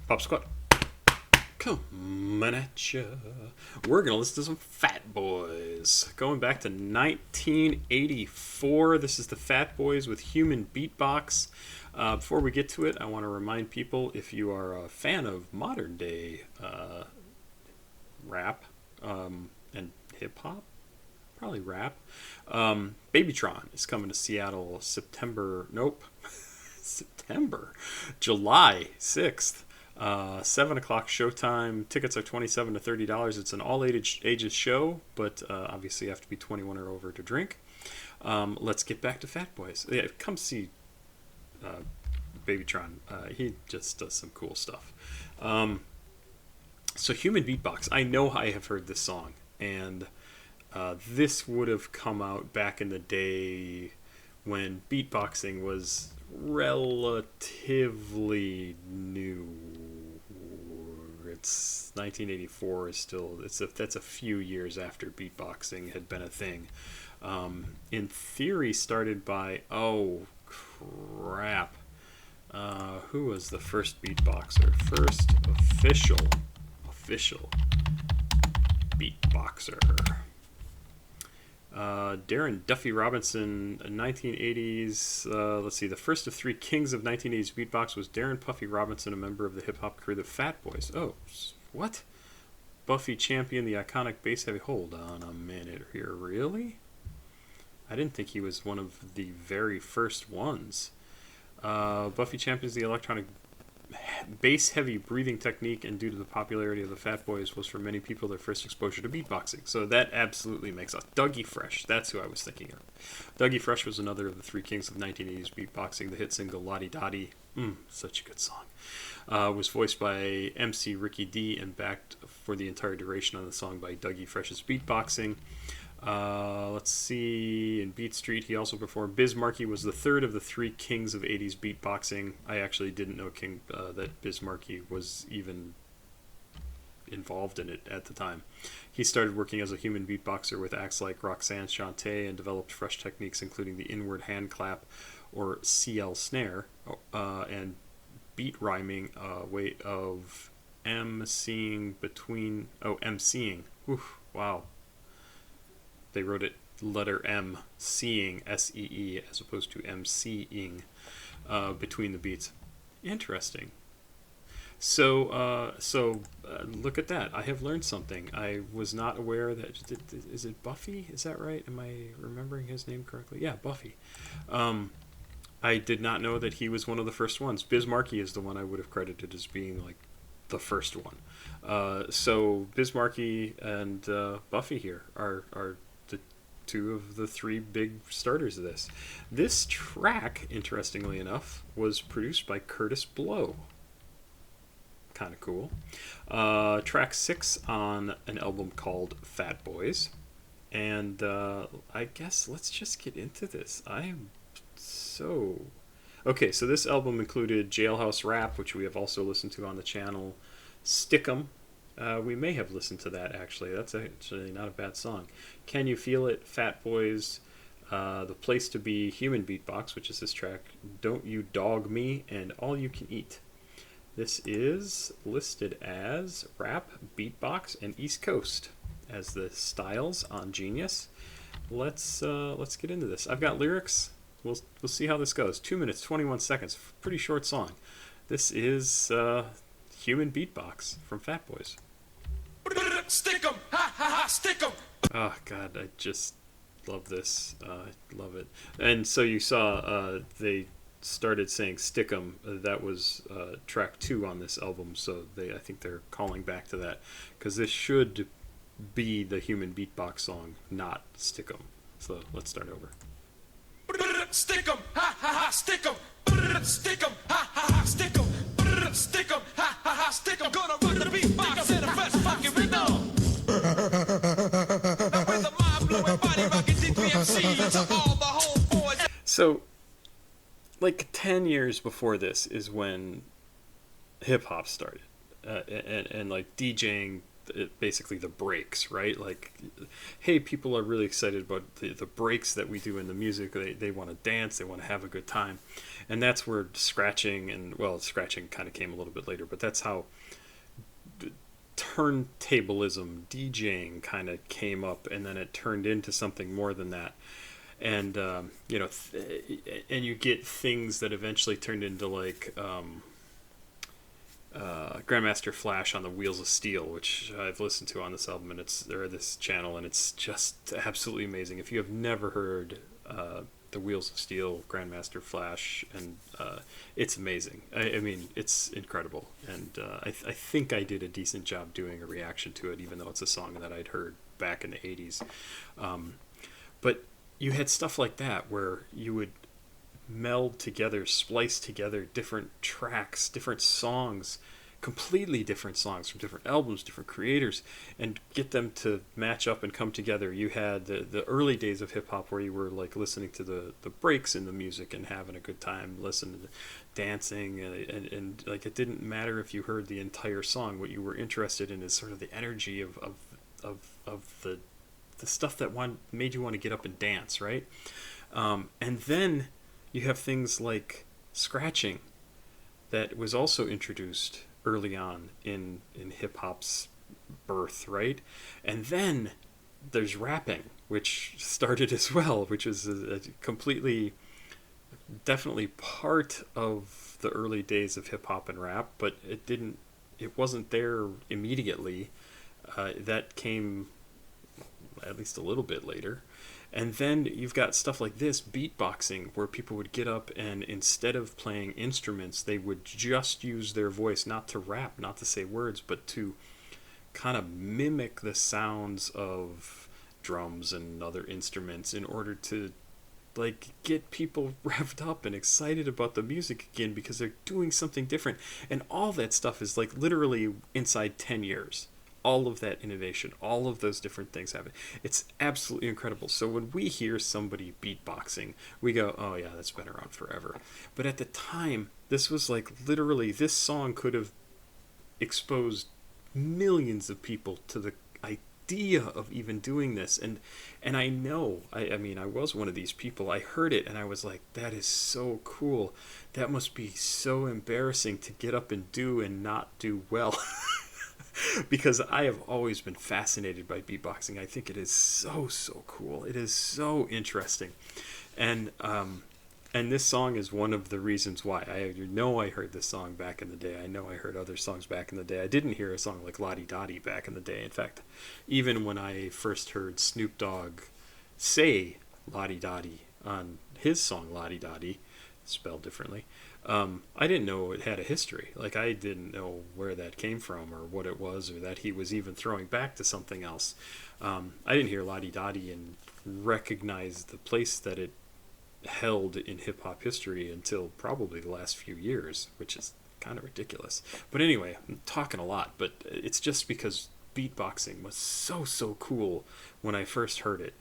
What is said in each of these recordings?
Pop Squat, coming at ya. We're gonna listen to some Fat Boys. Going back to 1984. This is the Fat Boys with Human Beatbox. Before we get to it, I want to remind people, if you are a fan of modern day rap and hip hop, probably rap, Babytron is coming to Seattle July 6th. 7 o'clock showtime. Tickets are $27 to $30. It's an all ages show, but obviously you have to be 21 or over to drink. Let's get back to Fat Boys. Yeah, come see Babytron. He just does some cool stuff. So Human Beatbox. I know I have heard this song, and this would have come out back in the day when beatboxing was relatively new. It's 1984 is still that's a few years after beatboxing had been a thing. In theory, started by who was the first beatboxer? First official beatboxer. Darren Duffy Robinson, 1980s. Let's see. The first of three kings of 1980s beatbox was Darren Puffy Robinson, a member of the hip-hop crew the Fat Boys. Oh, what? Buffy championed the iconic bass heavy. Hold on a minute here. Really? I didn't think he was one of the very first ones. Buffy champions the electronic bass heavy breathing technique, and due to the popularity of the Fat Boys, was for many people their first exposure to beatboxing. So that absolutely makes sense. Dougie Fresh, that's who I was thinking of. Dougie Fresh was another of the three kings of 1980s beatboxing. The hit single Lottie Dottie, such a good song, was voiced by MC Ricky D and backed for the entire duration on the song by Dougie Fresh's beatboxing. Let's see. In Beat Street, he also performed. Biz Markie was the third of the three kings of 80s beatboxing. I actually didn't know that Biz Markie was even involved in it at the time. He started working as a human beatboxer with acts like Roxanne Shante and developed fresh techniques, including the inward hand clap or CL snare and beat rhyming, way of emceeing. Oof, wow. They wrote it letter M, seeing, S-E-E, as opposed to M-C-ing, between the beats. Interesting. So look at that. I have learned something. I was not aware that... Is it Buffy? Is that right? Am I remembering his name correctly? Yeah, Buffy. I did not know that he was one of the first ones. Biz Markie is the one I would have credited as being, like, the first one. So Biz Markie and Buffy here are two of the three big starters of this. This track, interestingly enough, was produced by Kurtis Blow. Kind of cool. Track 6 on an album called Fat Boys. And I guess let's just get into this. Okay, so this album included Jailhouse Rap, which we have also listened to on the channel, Stick'em. We may have listened to that, actually. That's actually not a bad song. Can You Feel It, Fat Boys, The Place to Be, Human Beatbox, which is this track, Don't You Dog Me, and All You Can Eat. This is listed as rap, beatbox, and East Coast as the styles on Genius. Let's get into this. I've got lyrics. We'll see how this goes. 2 minutes, 21 seconds. Pretty short song. This is Human Beatbox from Fat Boys. Stick 'em, ha ha ha, stick 'em. Oh God, I just love this. I love it. And so you saw they started saying "stick 'em." That was track 2 on this album. So I think they're calling back to that, because this should be the Human Beatbox song, not "stick 'em." So let's start over. Stick 'em, ha ha ha, stick 'em. Stick 'em, ha ha ha, stick 'em. Stick 'em, ha ha ha, stick 'em. Gonna rock the beatbox in the best fucking rhythm. Now with the mind blowing body rocking DPMC to all the homeboys. So, like 10 years before this is when hip hop started, and like DJing basically the breaks, right? Like, hey, people are really excited about the breaks that we do in the music. They want to dance, they want to have a good time. And that's where scratching, and well, scratching kind of came a little bit later, but that's how turntablism, DJing kind of came up, and then it turned into something more than that. And you know, and you get things that eventually turned into like Grandmaster Flash on the Wheels of Steel, which I've listened to on this album, and this channel, and it's just absolutely amazing. If you have never heard the Wheels of Steel, Grandmaster Flash, and it's amazing. I mean, it's incredible, and I think I did a decent job doing a reaction to it, even though it's a song that I'd heard back in the 80s. But you had stuff like that where you would meld together, splice together different tracks, different songs, completely different songs from different albums, different creators, and get them to match up and come together. You had the early days of hip-hop where you were like listening to the breaks in the music and having a good time, listening to dancing, and like it didn't matter if you heard the entire song. What you were interested in is sort of the energy of the stuff that made you want to get up and dance, right? And then you have things like scratching that was also introduced early on in hip-hop's birth, right? And then there's rapping, which started as well, which is a completely, definitely part of the early days of hip-hop and rap, but it wasn't there immediately. That came at least a little bit later. And then you've got stuff like this, beatboxing, where people would get up and instead of playing instruments, they would just use their voice, not to rap, not to say words, but to kind of mimic the sounds of drums and other instruments in order to like get people revved up and excited about the music again, because they're doing something different. And all that stuff is like literally inside 10 years. All of that innovation, all of those different things happen. It's absolutely incredible. So when we hear somebody beatboxing, we go, oh yeah, that's been around forever. But at the time, this was like literally, this song could have exposed millions of people to the idea of even doing this. And I know, I mean, I was one of these people. I heard it and I was like, that is so cool. That must be so embarrassing to get up and do and not do well. Because I have always been fascinated by beatboxing. I think it is so cool. It is so interesting, and this song is one of the reasons why. I heard this song back in the day. I know I heard other songs back in the day. I didn't hear a song like Lottie Dottie back in the day. In fact, even when I first heard Snoop Dogg say Lottie Dottie on his song Lottie Dottie, spelled differently, I didn't know it had a history. Like, I didn't know where that came from or what it was, or that he was even throwing back to something else. I didn't hear Lottie Dottie and recognize the place that it held in hip-hop history until probably the last few years, which is kind of ridiculous. But anyway, I'm talking a lot, but it's just because beatboxing was so cool when I first heard it.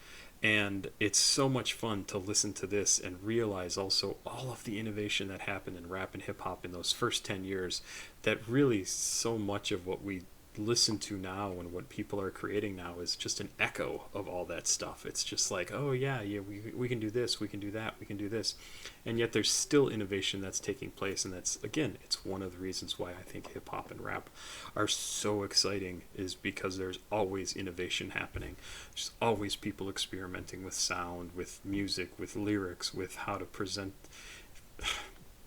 And it's so much fun to listen to this and realize also all of the innovation that happened in rap and hip-hop in those first 10 years, that really so much of what we listen to now and what people are creating now is just an echo of all that stuff. It's just like, oh yeah, we can do this, we can do that, we can do this. And yet there's still innovation that's taking place, and that's, again, it's one of the reasons why I think hip-hop and rap are so exciting, is because there's always innovation happening. There's always people experimenting with sound, with music, with lyrics, with how to present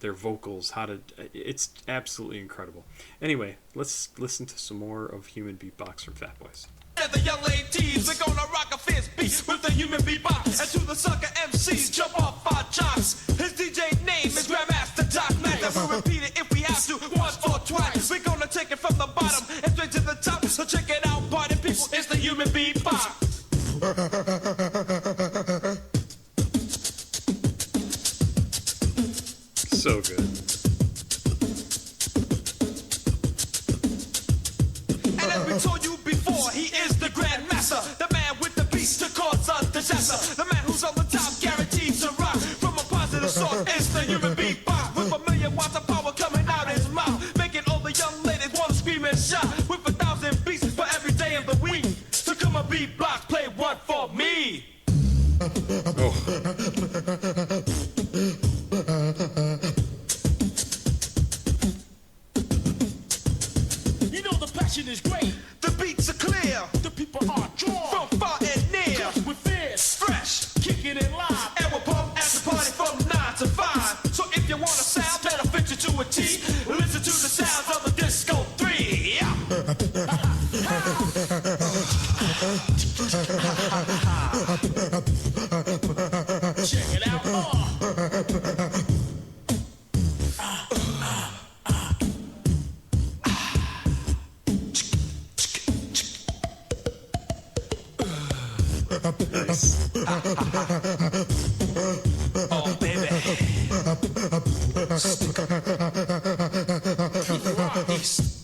their vocals, it's absolutely incredible. Anyway, let's listen to some more of Human Beatbox from Fat Boys. The young ladies, we're gonna rock a fierce beat with the human beatbox. And to the sucker MCs, jump off our jocks. His DJ name is Grandmaster Doc Mac. And we'll repeat it if we have to, once or twice. We're gonna take it from the bottom and straight to the top. So check it out, party people, it's the human beatbox. So good. And as we told you before, he is the Grandmaster, the man with the beats to cause a disaster, the man who's on the top, guaranteed to rock from a positive source. action is great. The beats are clear. The people are drawn from far and near. We're fierce, fresh, kicking it live. And we'll pump at the party from 9 to 5. So if you want a sound that'll fit you to a T, listen to the sounds of the Disco 3. Check it out. Nice. Oh, baby. East.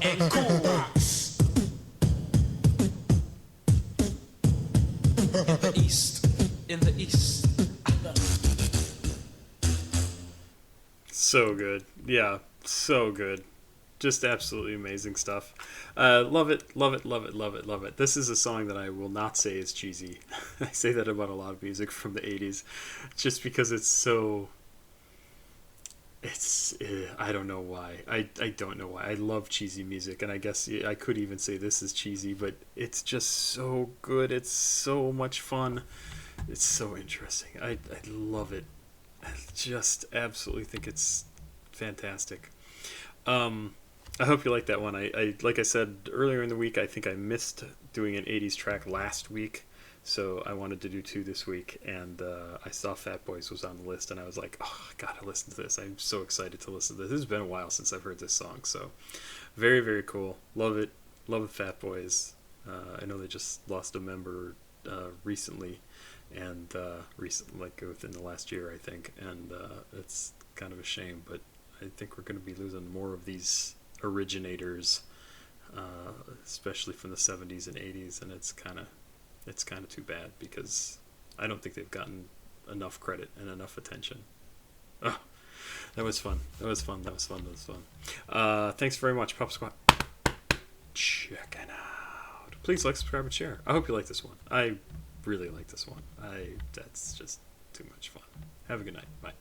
And cool rocks. In the east. In the east. So good. Yeah, so good. Just absolutely amazing stuff. Love it, love it, love it, love it, love it. This is a song that I will not say is cheesy. I say that about a lot of music from the 80s just because it's so... I don't know why. I don't know why. I love cheesy music, and I guess I could even say this is cheesy, but it's just so good. It's so much fun. It's so interesting. I love it. I just absolutely think it's fantastic. I hope you like that one. I like I said earlier in the week, I think I missed doing an 80s track last week, so I wanted to do 2 this week, and I saw Fat Boys was on the list, and I was like, oh, I gotta listen to this. I'm so excited to listen to this. It's been a while since I've heard this song, so very, very cool. Love it. Love the Fat Boys. I know they just lost a member recently, and like within the last year, I think, and it's kind of a shame, but I think we're going to be losing more of these originators, especially from the 70s and 80s, and it's kind of too bad because I don't think they've gotten enough credit and enough attention. Oh, that was fun. Thanks very much, Pop Squat. Check it out. Please like, subscribe, and share. I hope you like this one. I really like this one. That's just too much fun. Have a good night. Bye.